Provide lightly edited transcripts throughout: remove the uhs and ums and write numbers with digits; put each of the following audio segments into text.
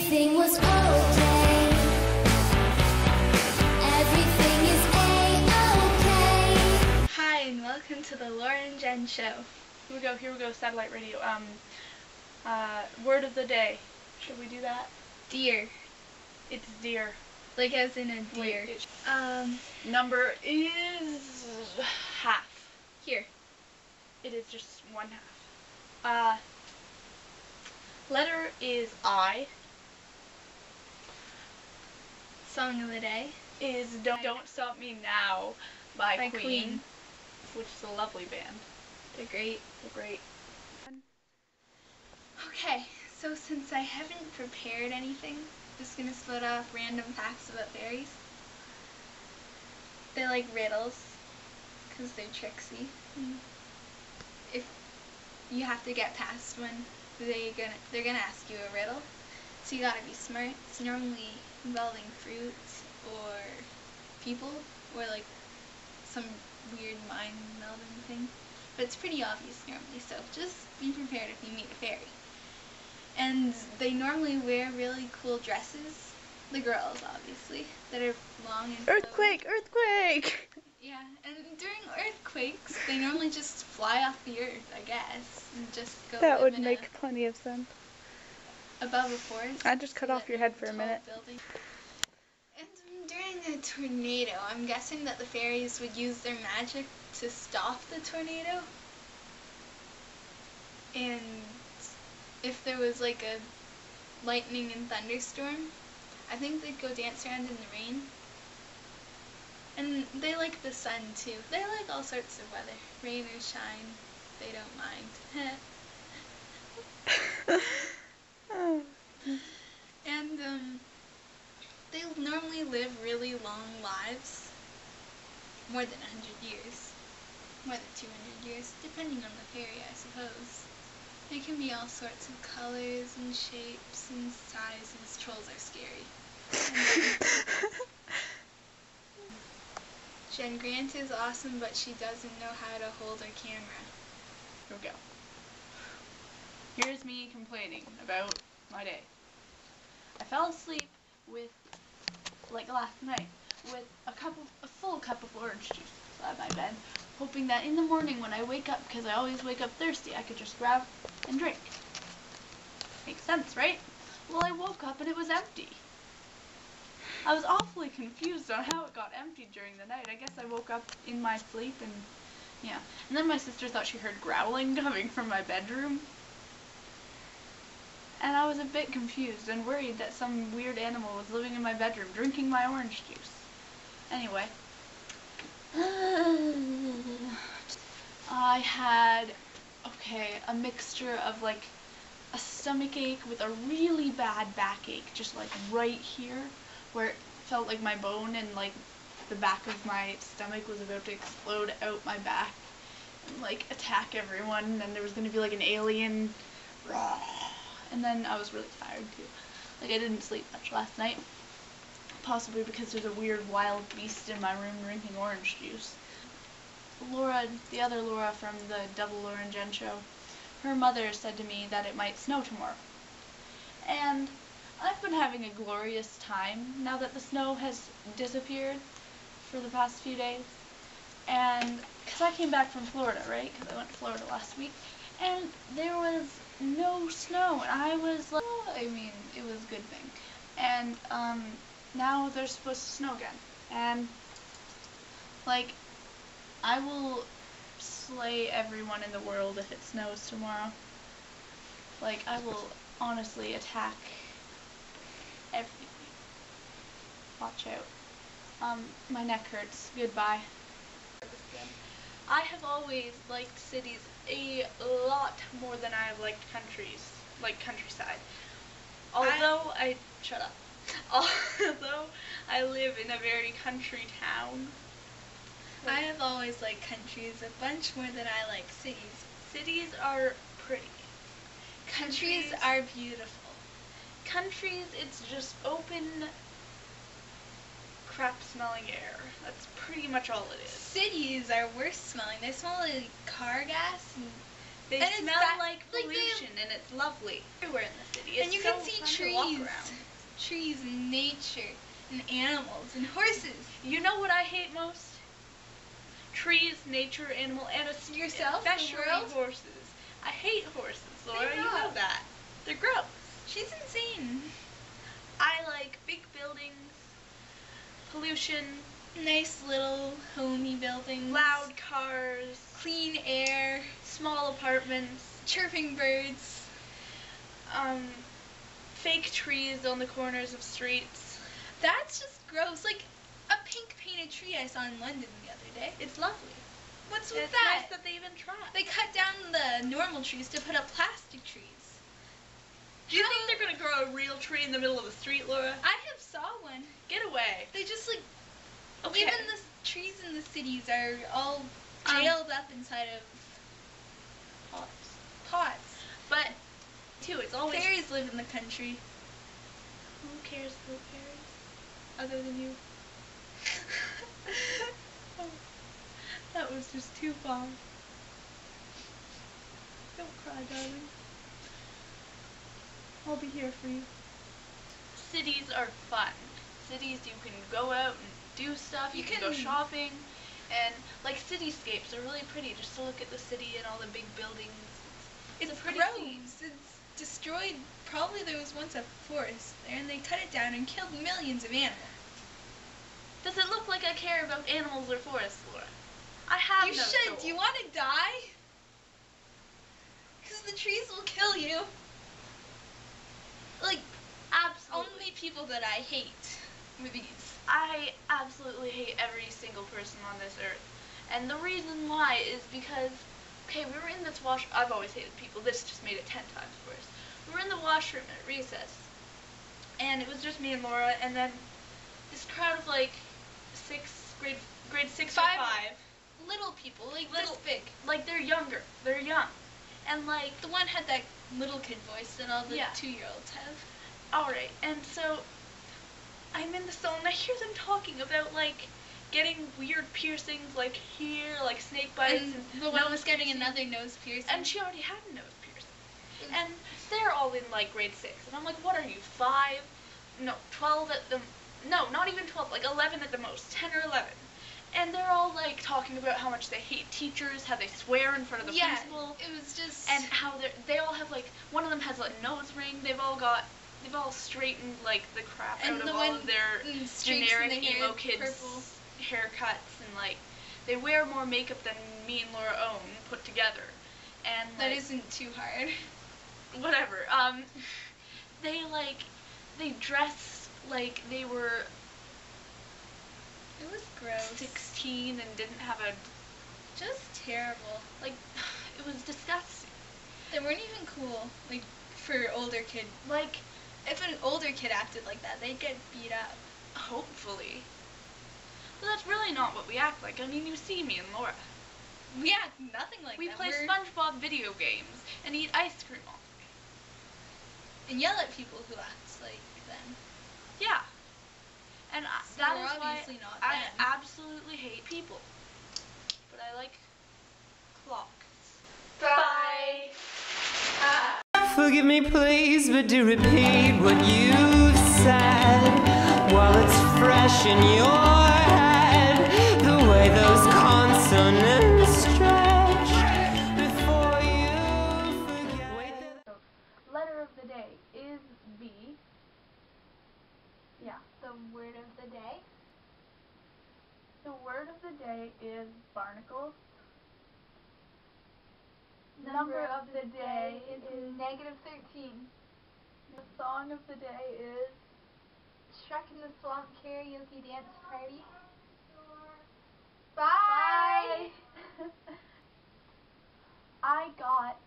everything was okay. Everything is A-okay. Hi and welcome to the Laura and Jen show. Here we go, satellite radio. Word of the day. Should we do that? Deer. It's deer. Like as in a deer. Wait, number is half. Here. It is just one half. Letter is I. Song of the day Is Don't Stop Me Now by Queen, which is a lovely band. They're great. They're great. Okay, so since I haven't prepared anything, I'm just gonna split off random facts about fairies. They like riddles because they're tricksy. If you have to get past one, they're gonna ask you a riddle, so you gotta be smart. It's normally involving fruits or people or like some weird mind melding thing, but it's pretty obvious normally, so just be prepared if you meet a fairy. And they normally wear really cool dresses, the girls obviously, that are long and Earthquake! Earthquake! yeah, and during earthquakes, they normally just fly off the earth, I guess, and just go That live would in make plenty of sense. above a forest. I just cut off your head for a tall minute. building. And during a tornado, I'm guessing that the fairies would use their magic to stop the tornado. And if there was like a lightning and thunderstorm, I think they'd go dance around in the rain. And they like the sun too. They like all sorts of weather. Rain or shine, they don't mind. And they normally live really long lives. More than 100 years. More than 200 years, depending on the fairy, I suppose. They can be all sorts of colors and shapes and sizes. Trolls are scary. Jen Grant is awesome, but she doesn't know how to hold her camera. Here we go. Here's me complaining about my day. I fell asleep with, like last night, with a full cup of orange juice at my bed, hoping that in the morning when I wake up, because I always wake up thirsty, I could just grab and drink. Makes sense, right? Well, I woke up and it was empty. I was awfully confused on how it got empty during the night. I guess I woke up in my sleep and, yeah. And then my sister thought she heard growling coming from my bedroom. And I was a bit confused and worried that some weird animal was living in my bedroom drinking my orange juice. Anyway. I had, a mixture of like a stomach ache with a really bad backache, just like right here, where it felt like my bone and like the back of my stomach was about to explode out my back and like attack everyone, and there was going to be like an alien. And then I was really tired too. Like I didn't sleep much last night. Possibly because there's a weird wild beast in my room drinking orange juice. Laura, the other Laura from the Double Laura and Jen show, her mother said to me that it might snow tomorrow. And I've been having a glorious time now that the snow has disappeared for the past few days. And because I came back from Florida, right? Because I went to Florida last week. And there was no snow. And I was like, oh, I mean, it was a good thing. And now they're supposed to snow again. And like, I will slay everyone in the world if it snows tomorrow. Like, I will honestly attack everything. Watch out. My neck hurts. Goodbye. I have always liked cities a lot more than I have liked countries, like countryside. Although shut up. Although I live in a very country town. I have always liked countries a bunch more than I like cities. Cities are pretty. Countries are beautiful. Countries, it's just open, crap-smelling air. That's pretty much all it is. Cities are worse smelling. They smell like car gas. They And smell like pollution, and it's lovely. Everywhere in the city. It's And you so can see fun to walk trees. around. Trees and nature and animals and horses. You know what I hate most? Trees, nature, animal, and Yourself, the especially world? horses. I hate horses, Laura. They You know rock. that. They're gross. She's insane. I like big buildings, pollution, Nice little homey buildings. loud cars, Clean air. small apartments, Chirping birds. fake trees on the corners of streets. That's just gross. Like a pink painted tree I saw in London the other day. It's lovely. What's with It's that? nice that they even try. They cut down the normal trees to put up plastic trees. Do you think they're gonna grow a real tree in the middle of the street, Laura? I have saw one. Get away. They just like Okay. even the trees in the cities are all Um, jailed up inside of pots. But too, it's always Fairies live in the country. Who cares about fairies other than you? Oh, that was just too far. Don't cry, darling. I'll be here for you. Cities are fun. Cities, you can go out and do stuff. You can go shopping, and like cityscapes are really pretty. Just to look at the city and all the big buildings. It's a pretty scene. gross. It's destroyed. Probably there was once a forest there, and they cut it down and killed millions of animals. Does it look like I care about animals or forests, Laura? I have You no should. soul. Do you want to die? Because the trees will kill you. Like, Absolutely. only people that I hate were these. I absolutely hate every single person on this earth. And the reason why is because, okay, we were in this I've always hated people. This just made it 10 times worse. We were in the washroom at recess. And it was just me and Laura, and then this crowd of like grade 6 or 5. Little people, like Little- this big. Like they're younger. They're young. And like, The one had that little kid voice that all the Yeah. 2-year-olds have. alright, and so I'm in the zone and I hear them talking about like getting weird piercings like here, like snake bites, And the one nose was getting piercing. another nose piercing. And she already had a nose piercing. And they're all in like grade 6. And I'm like, what are you, 5? No, 12 at the, no, not even 12, like 11 at the most, 10 or 11. And they're all like talking about how much they hate teachers, how they swear in front of the yeah, principal, it was just. and how they all have like, one of them has a nose ring, they've all straightened like the crap And out the of all one of their and streaks generic in the hair, emo kids purple. haircuts, and like they wear more makeup than me and Laura own put together. And That like, isn't too hard. whatever. They dress like they were It was gross. 16 and didn't have a, Just terrible. like, it was disgusting. They weren't even cool. Like for older kid. Like, If an older kid acted like that, they'd get beat up. hopefully. But that's really not what we act like. I mean, you see me and Laura. We act nothing like We that. play We're- SpongeBob video games and eat ice cream all day. and yell at people who act like them. Yeah. And So that we're is why obviously not I them. absolutely hate people. But I like clocks. Bye. Forgive me, please, but do repeat what you've said while it's fresh in your head. The way those consonants stretch before you forget. Wait, Letter of the day is B. Yeah. The word of the day. The word of the day is barnacle. Number of the day is is -13. The song of the day is Shrek in the Swamp Karaoke Dance Party. Bye. Bye. I got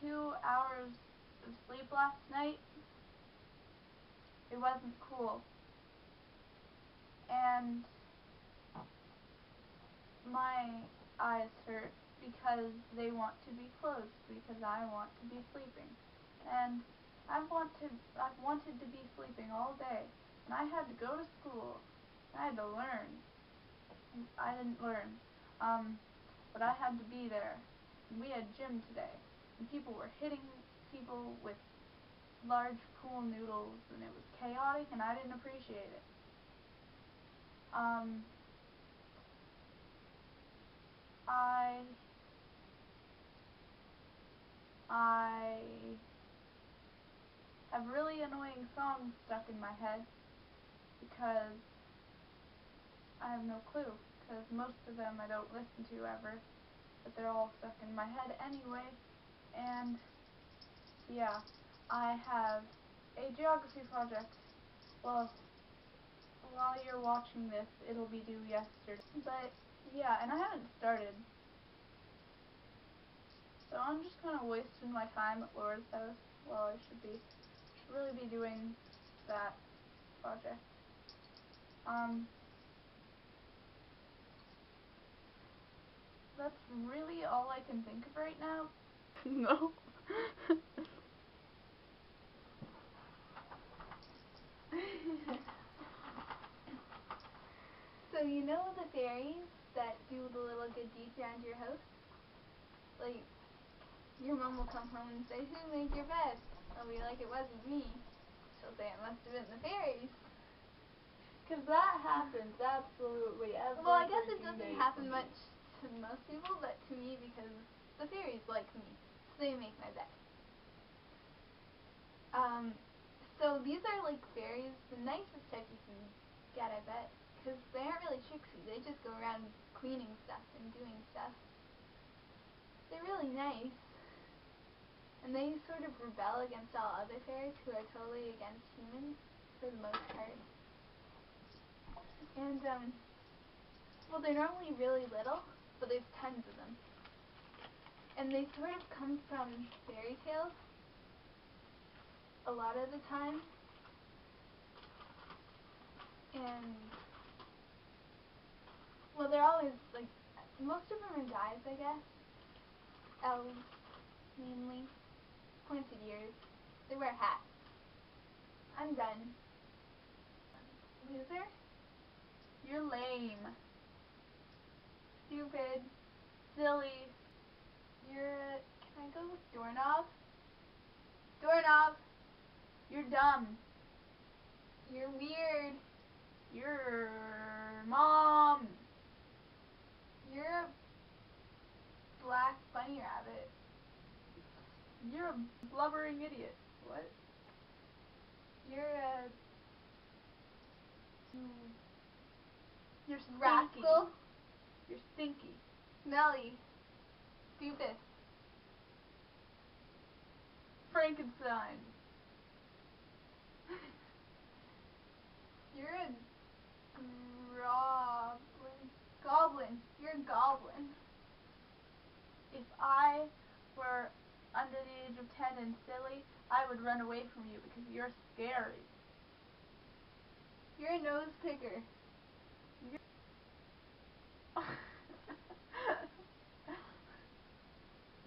2 hours of sleep last night. It wasn't cool. And my eyes hurt because they want to be closed because I want to be sleeping. And I've wanted to be sleeping all day. And I had to go to school. I had to learn. I didn't learn. But I had to be there. And we had gym today. And people were hitting people with large pool noodles, and it was chaotic, and I didn't appreciate it. I have really annoying songs stuck in my head because I have no clue, because most of them I don't listen to ever, but they're all stuck in my head anyway. And yeah, I have a geography project. Well, while you're watching this, it'll be due yesterday. But yeah, and I haven't started. So I'm just kind of wasting my time at Laura's house. Well, I should really be doing that project. That's really all I can think of right now. No. So you know the fairies that do the little good deeds around your house? Like, your mom will come home and say, "Who made your bed?" I'll be like, "It wasn't me." She'll say, "It must have been the fairies." Because that happens absolutely every Well, I guess it freaking doesn't day happen for me. much to most people, but to me, because the fairies like me, so they make my bed. So these are like fairies, the nicest type you can get, I bet, because they aren't really tricksy. They just go around cleaning stuff and doing stuff. They're really nice, and they sort of rebel against all other fairies who are totally against humans for the most part. And well, they're normally really little, but there's tons of them, and they sort of come from fairy tales a lot of the time. And well, they're always like, most of them are guys, I guess. Elves, mainly. Pointed ears. They wear hats. I'm done. Loser? You're lame. Stupid. Silly. You're can I go with doorknob? Doorknob. You're dumb. You're weird. You're mom. You're a black bunny rabbit. You're a blubbering idiot. What? You're a You're stinky. rascal. You're stinky. Smelly. Stupid. Frankenstein. You're a goblin. You're a goblin. If I were under the age of 10 and silly, I would run away from you because you're scary. You're a nose picker.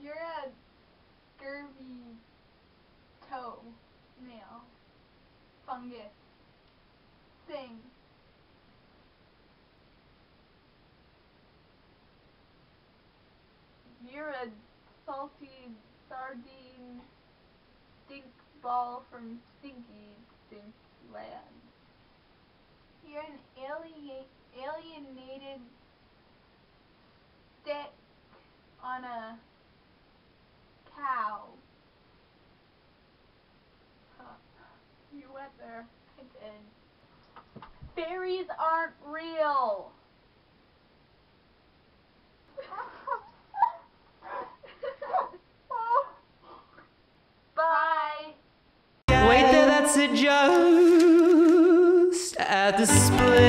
You're a scurvy toe, nail, fungus, thing. You're a salty sardine stink ball from Stinky Stink Land. You're an alienated stick On a cow. You went there. I did. Fairies aren't real. Bye. Wait there, that's a ghost at the split